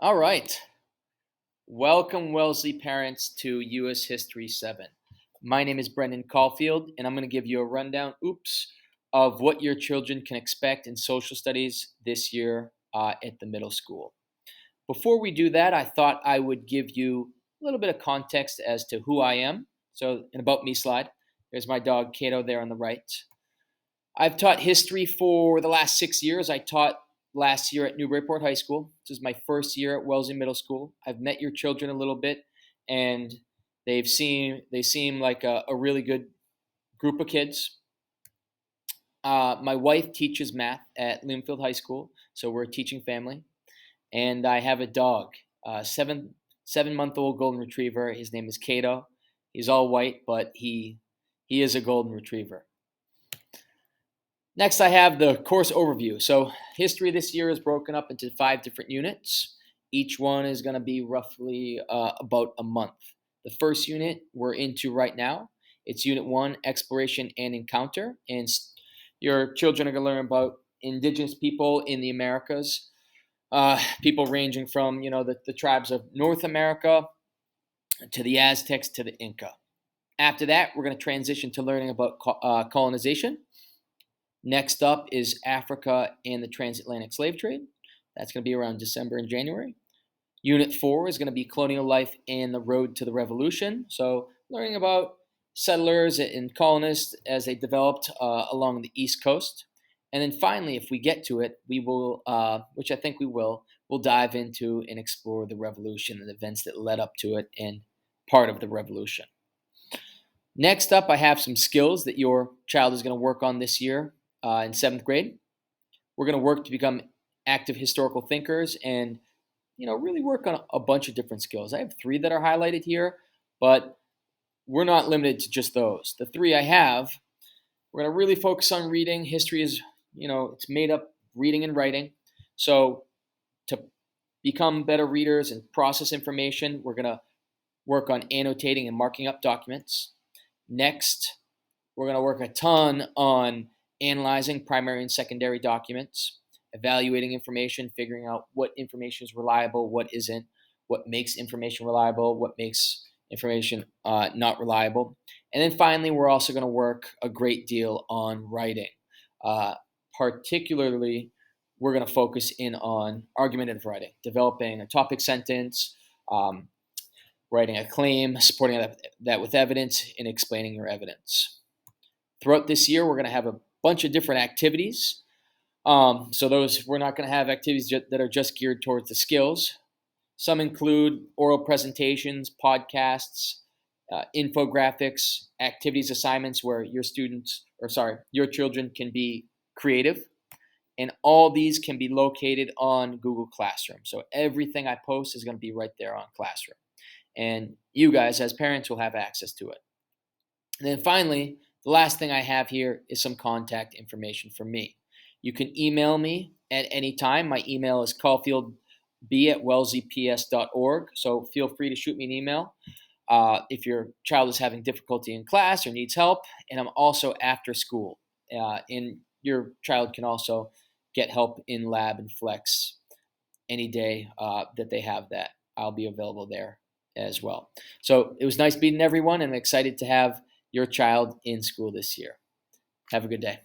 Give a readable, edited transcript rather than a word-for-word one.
All right. Welcome, Wellesley parents, to U.S. History 7. My name is Brendan Caulfield, and I'm going to give you a rundown, of what your children can expect in social studies this year at the middle school. Before we do that, I thought I would give you a little bit of context as to who I am. So, an About Me slide. There's my dog, Cato, there on the right. I've taught history for the last 6 years. I taught last year at Newburyport High School. This is my first year at Wellesley Middle School. I've met your children a little bit, and they seem like a really good group of kids. My wife teaches math at Bloomfield High School, so we're a teaching family. And I have a dog, a seven-month-old golden retriever. His name is Cato. He's all white, but he is a golden retriever. Next, I have the course overview. So history this year is broken up into 5 different units. Each one is going to be roughly about a month. The first unit we're into right now, it's Unit 1, Exploration and Encounter. And your children are going to learn about indigenous people in the Americas, people ranging from, the tribes of North America to the Aztecs to the Inca. After that, we're going to transition to learning about colonization. Next up is Africa and the transatlantic slave trade. That's going to be around December and January. Unit 4 is going to be colonial life and the road to the revolution. So learning about settlers and colonists as they developed along the East Coast. And then finally, if we get to it, we will, which I think we will, we'll dive into and explore the revolution and events that led up to it and part of the revolution. Next up, I have some skills that your child is going to work on this year. In 7th grade. We're going to work to become active historical thinkers and, really work on a bunch of different skills. I have 3 that are highlighted here, but we're not limited to just those. The 3 I have, we're going to really focus on reading. History is, it's made up reading and writing. So to become better readers and process information, we're going to work on annotating and marking up documents. Next, we're going to work a ton on analyzing primary and secondary documents, evaluating information, figuring out what information is reliable, what isn't, what makes information reliable, what makes information not reliable. And then finally, we're also going to work a great deal on writing. Particularly, we're going to focus in on argumentative writing, developing a topic sentence, writing a claim, supporting that with evidence, and explaining your evidence. Throughout this year, we're going to have a bunch of different activities. So those, we're not going to have activities that are just geared towards the skills. Some include oral presentations, podcasts, infographics, activities assignments where your children can be creative. And all these can be located on Google Classroom. So everything I post is going to be right there on Classroom. And you guys, as parents, will have access to it. And then finally, the last thing I have here is some contact information from me. You can email me at any time. My email is caulfieldb@wellesleyps.org, so feel free to shoot me an email if your child is having difficulty in class or needs help. And I'm also after school. And your child can also get help in lab and flex any day that they have that. I'll be available there as well. So it was nice meeting everyone, and I'm excited to have your child in school this year. Have a good day.